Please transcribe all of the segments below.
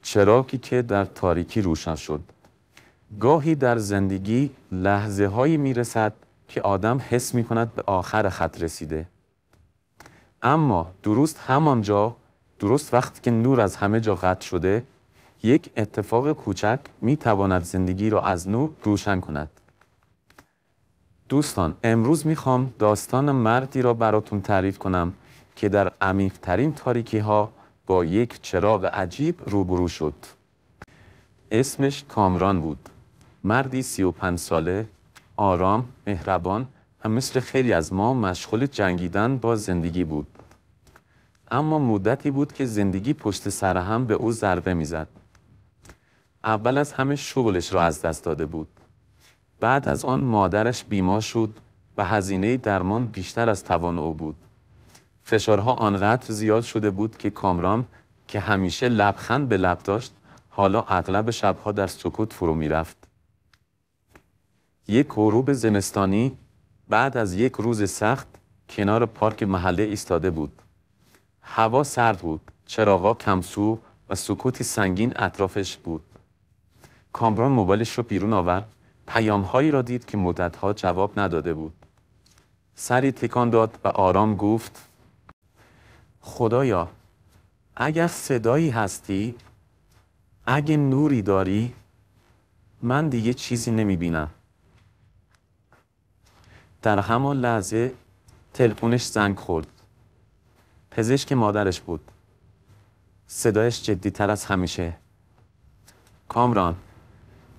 چراغی که در تاریکی روشن شد. گاهی در زندگی لحظه هایی می رسد که آدم حس می کند به آخر خط رسیده. اما درست وقتی که نور از همه جا قطع شده، یک اتفاق کوچک می تواند زندگی را از نو روشن کند. دوستان، امروز میخوام داستان مردی را براتون تعریف کنم که در عمیق‌ترین تاریکی ها با یک چراغ عجیب روبرو شد. اسمش کامران بود. مردی 35 ساله، آرام، مهربان و مثل خیلی از ما مشغول جنگیدن با زندگی بود. اما مدتی بود که زندگی پشت سر هم به او ضربه میزد. اول از همه شغلش را از دست داده بود. بعد از آن مادرش بیمار شد و هزینه درمان بیشتر از توان او بود. فشارها آنقدر زیاد شده بود که کامران که همیشه لبخند به لب داشت، حالا اغلب شبها در سکوت فرو می رفت. یک غروب زمستانی بعد از یک روز سخت کنار پارک محله ایستاده بود. هوا سرد بود، چراغا کمسو و سکوتی سنگین اطرافش بود. کامران موبایلش رو بیرون آورد، پیام‌هایی را دید که مدت‌ها جواب نداده بود. سری تکان داد و آرام گفت: خدایا، اگر صدایی هستی، اگه نوری داری، من دیگه چیزی نمی‌بینم. در همان لحظه تلفنش زنگ خورد. پزشک مادرش بود. صدایش جدی‌تر از همیشه: کامران،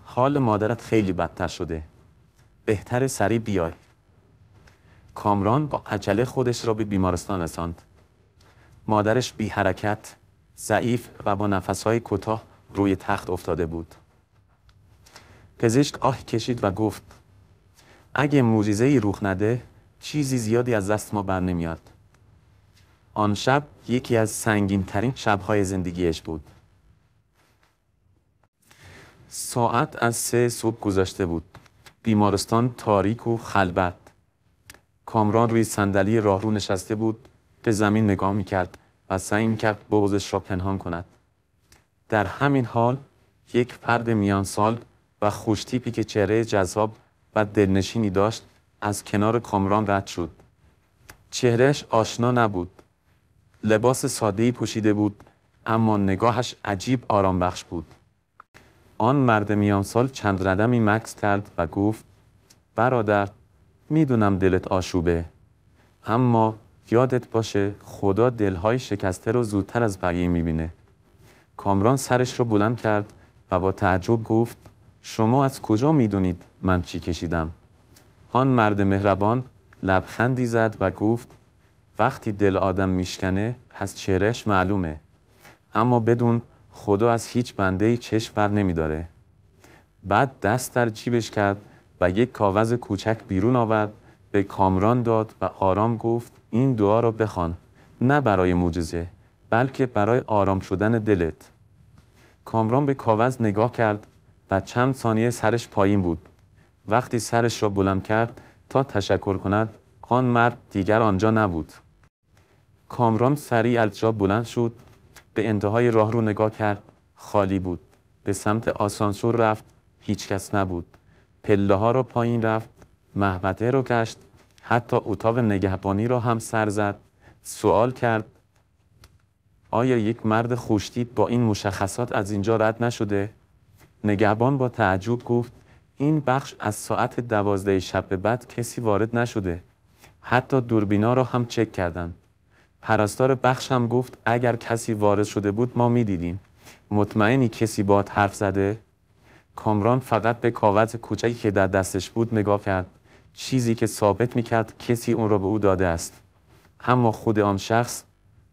حال مادرت خیلی بدتر شده. بهتره سریع بیای. کامران با عجله خودش را به بیمارستان رساند. مادرش بی حرکت، ضعیف و با نفس‌های کوتاه روی تخت افتاده بود. پزشک آهی کشید و گفت: اگه معجزه‌ای رخ نده، چیزی زیادی از دست ما بر نمیاد. آن شب یکی از سنگین‌ترین شب‌های زندگیش بود. ساعت از 3 صبح گذشته بود. بیمارستان تاریک و خلوت. کامران روی صندلی راهرو نشسته بود، به زمین نگاه می‌کرد و سعی می‌کرد بغضش را پنهان کند. در همین حال یک فرد میان سال و خوش‌تیپی که چهره جذاب و دلنشینی داشت از کنار کامران رد شد. چهرهش آشنا نبود. لباس ساده‌ای پوشیده بود، اما نگاهش عجیب آرام بخش بود. آن مرد میان سال چند قدمی مکث کرد و گفت: برادر، میدونم دلت آشوبه، اما یادت باشه خدا دلهای شکسته رو زودتر از بقیه میبینه. کامران سرش رو بلند کرد و با تعجب گفت: شما از کجا میدونید من چی کشیدم؟ آن مرد مهربان لبخندی زد و گفت: وقتی دل آدم میشکنه پس چهرهش معلومه، اما بدون خدا از هیچ بنده‌ای چشم بر نمیداره. بعد دست در جیبش کرد و یک کاغذ کوچک بیرون آورد، به کامران داد و آرام گفت: این دعا رو بخوان، نه برای معجزه، بلکه برای آرام شدن دلت. کامران به کاغذ نگاه کرد و چند ثانیه سرش پایین بود. وقتی سرش را بلند کرد تا تشکر کند، آن مرد دیگر آنجا نبود. کامران سریع از جا بلند شد، به انتهای راه رو نگاه کرد، خالی بود. به سمت آسانسور رفت، هیچ کس نبود. پله ها رو پایین رفت، محوطه رو گشت، حتی اتاق نگهبانی رو هم سر زد. سوال کرد: آیا یک مرد خوش‌تیپ با این مشخصات از اینجا رد نشده؟ نگهبان با تعجب گفت: این بخش از ساعت 12 شب به بعد کسی وارد نشده. حتی دوربینا رو هم چک کردن. پرستار بخش هم گفت اگر کسی وارد شده بود ما میدیدیم. مطمئنی کسی باهات حرف زده؟ کامران فقط به کاغذ کوچکی که در دستش بود نگاه کرد، چیزی که ثابت میکرد کسی اون را به او داده است. اما خود آن شخص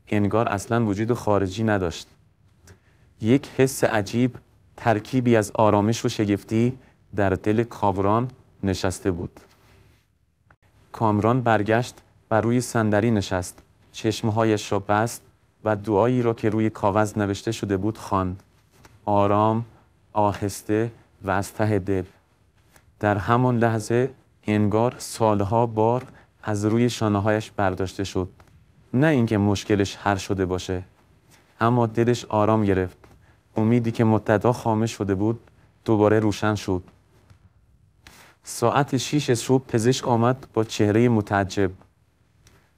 انگار اصلا وجود خارجی نداشت. یک حس عجیب، ترکیبی از آرامش و شگفتی در دل کامران نشسته بود. کامران برگشت و روی صندلی نشست، چشمهایش را بست و دعایی را که روی کاغذ نوشته شده بود خواند. آرام، آهسته و از ته دل. در همان لحظه انگار سالها بار از روی شانه‌هایش برداشته شد. نه اینکه مشکلش حل شده باشه، اما دلش آرام گرفت. امیدی که مدت‌ها خاموش شده بود دوباره روشن شد. ساعت 6 صبح پزشک آمد با چهره متعجب.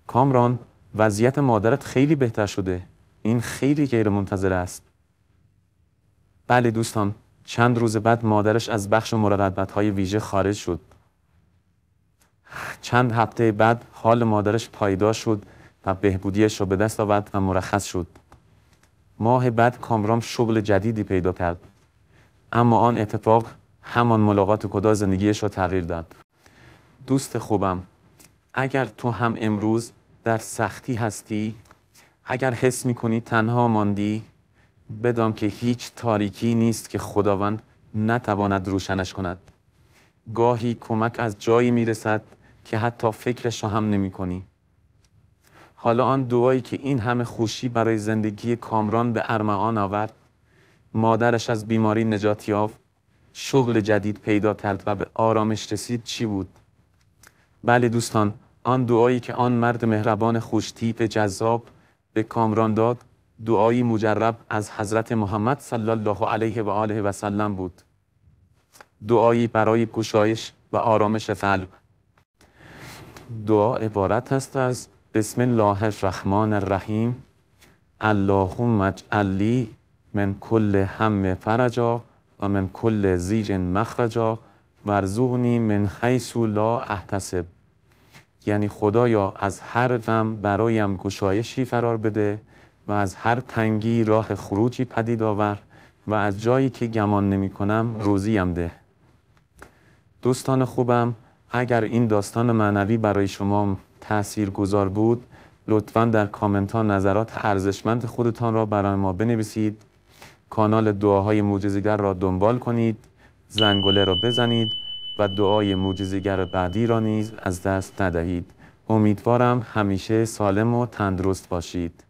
کامران، وضعیت مادرت خیلی بهتر شده. این خیلی غیرمنتظره است. بله دوستان، چند روز بعد مادرش از بخش مراقبت‌های ویژه خارج شد. چند هفته بعد حال مادرش پایدار شد و بهبودیش را به دست آورد و مرخص شد. ماه بعد کامران شغل جدیدی پیدا کرد. اما آن اتفاق همان ملاقات کدا زندگیش را تغییر داد. دوست خوبم، اگر تو هم امروز در سختی هستی، اگر حس می‌کنی تنها ماندی، بدان که هیچ تاریکی نیست که خداوند نتواند روشنش کند. گاهی کمک از جایی میرسد که حتی فکرش را هم نمی‌کنی. حالا آن دعایی که این همه خوشی برای زندگی کامران به ارمغان آورد، مادرش از بیماری نجات یافت، شغل جدید پیدا کرد و به آرامش رسید چی بود؟ بله دوستان، آن دعایی که آن مرد مهربان خوش‌تیپ جذاب به کامران داد، دعایی مجرب از حضرت محمد صلی الله علیه و آله و سلم بود. دعایی برای گشایش و آرامش قلب. دعا عبارت است از بسم الله الرحمن الرحیم، اللهم اجعل لی من کل هم فرجا و من کل ضیق مخرجا وارزقنی من حیث لا احتسب. یعنی خدایا از هر غم برایم گشایشی فرار بده و از هر تنگی راه خروجی پدید آور و از جایی که گمان نمی کنم روزیم ده. دوستان خوبم، اگر این داستان معنوی برای شما تاثیرگذار بود، لطفاً در کامنت ها نظرات ارزشمند خودتان را برای ما بنویسید. کانال دعاهای معجزه‌گر را دنبال کنید، زنگوله را بزنید و دعای معجزه‌گر بعدی را نیز از دست ندهید. امیدوارم همیشه سالم و تندرست باشید.